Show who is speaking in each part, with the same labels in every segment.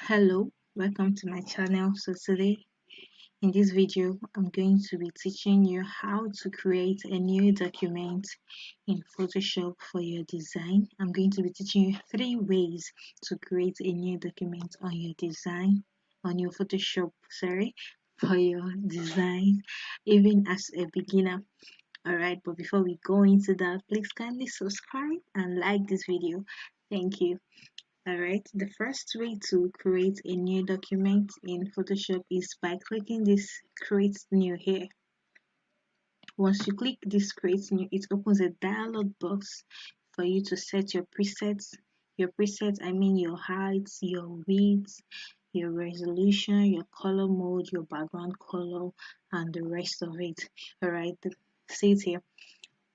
Speaker 1: Hello, welcome to my channel. So today in this video I'm going to be teaching you how to create a new document in Photoshop for your design. I'm going to be teaching you 3 ways to create a new document on your design, on your Photoshop, for your design, even as a beginner. Alright, but before we go into that, please kindly subscribe and like this video. Thank you. Alright, the first way to create a new document in Photoshop is by clicking this create new here. Once you click this create new, it opens a dialog box for you to set your presets. Your presets, I mean your height, your width, your resolution, your color mode, your background color, and the rest of it. Alright, see it here.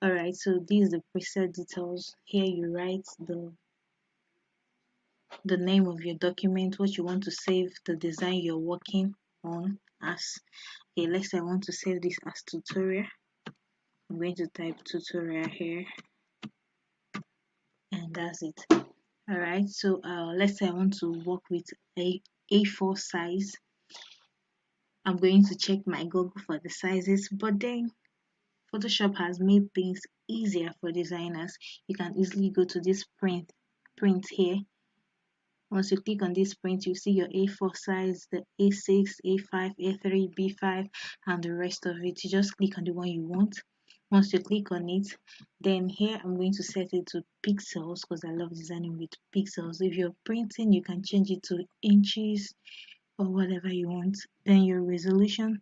Speaker 1: Alright, so these are the preset details. Here you write the name of your document, what you want to save the design you're working on as. Okay, let's say I want to save this as tutorial. I'm going to type tutorial here, and that's it. All right, so let's say I want to work with a A4 size. I'm going to check my Google for the sizes, but then Photoshop has made things easier for designers. You can easily go to this print here. Once you click on this print, you see your A4 size, the A6, A5, A3, B5, and the rest of it. You just click on the one you want. Once you click on it, then here I'm going to set it to pixels because I love designing with pixels. If you're printing, you can change it to inches or whatever you want. Then your resolution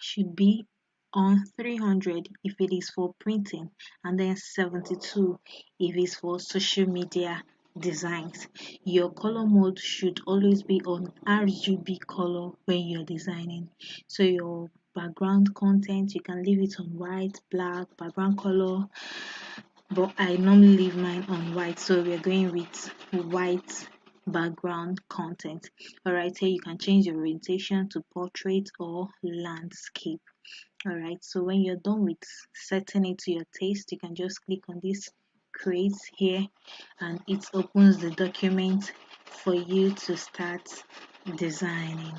Speaker 1: should be on 300 if it is for printing, and then 72 if it's for social media designs. Your color mode should always be on RGB color when you're designing. So your background content, you can leave it on white, black, background color, but I normally leave mine on white, so we're going with white background content. Alright, here you can change your orientation to portrait or landscape. Alright, so when you're done with setting it to your taste, you can just click on this create here, and it opens the document for you to start designing.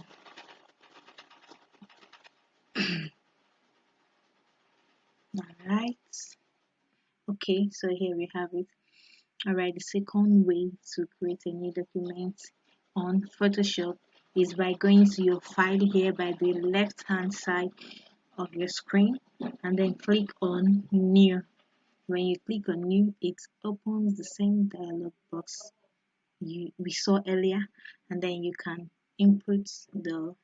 Speaker 1: Alright, okay, so here we have it. Alright, the second way to create a new document on Photoshop is by going to your file here by the left hand side of your screen, and then click on new. When you click on new, it opens the same dialog box we saw earlier, and then you can input the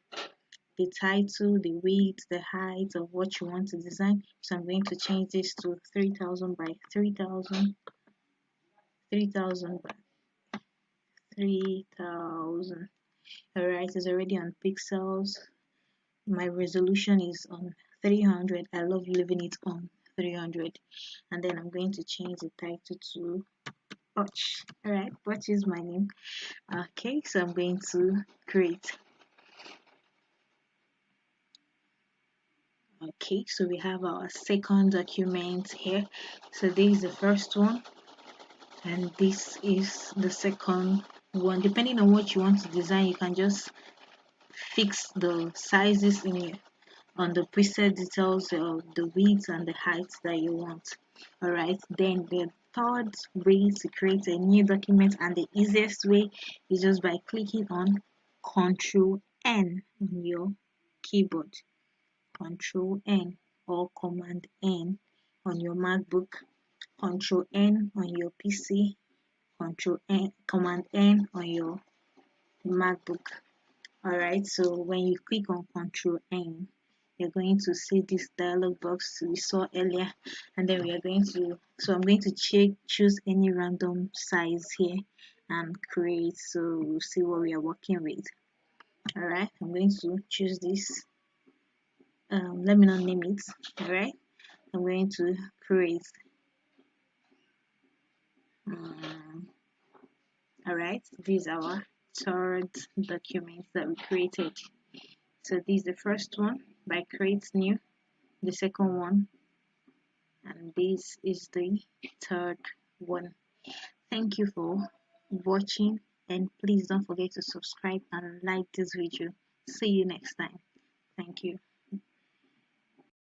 Speaker 1: title, the width, the height of what you want to design. So I'm going to change this to 3000 by 3000, 3000 by 3000. Alright, it's already on pixels. My resolution is on 300. I love leaving it on 300. And then I'm going to change the title to Butch. Alright, Butch is my name. Okay, so I'm going to create. Okay, so we have our second document here. So this is the first one, and this is the second one. Depending on what you want to design, you can just fix the sizes on the preset details of the width and the height that you want. Alright, then the third way to create a new document, and the easiest way, is just by clicking on Ctrl N on your keyboard. Ctrl N or Command N on your MacBook, Ctrl N on your PC, Ctrl N, Command N on your MacBook. Alright, so when you click on Ctrl N, you're going to see this dialog box we saw earlier, and then we are going to, so I'm going to choose any random size here and create, so we'll see what we are working with. Alright, I'm going to choose this. Let me not name it. Alright, I'm going to create. Alright, these are our third documents that we created. So this is the first one by create new, the second one, and this is the third one. Thank you for watching, and please don't forget to subscribe and like this video. See you next time. Thank you.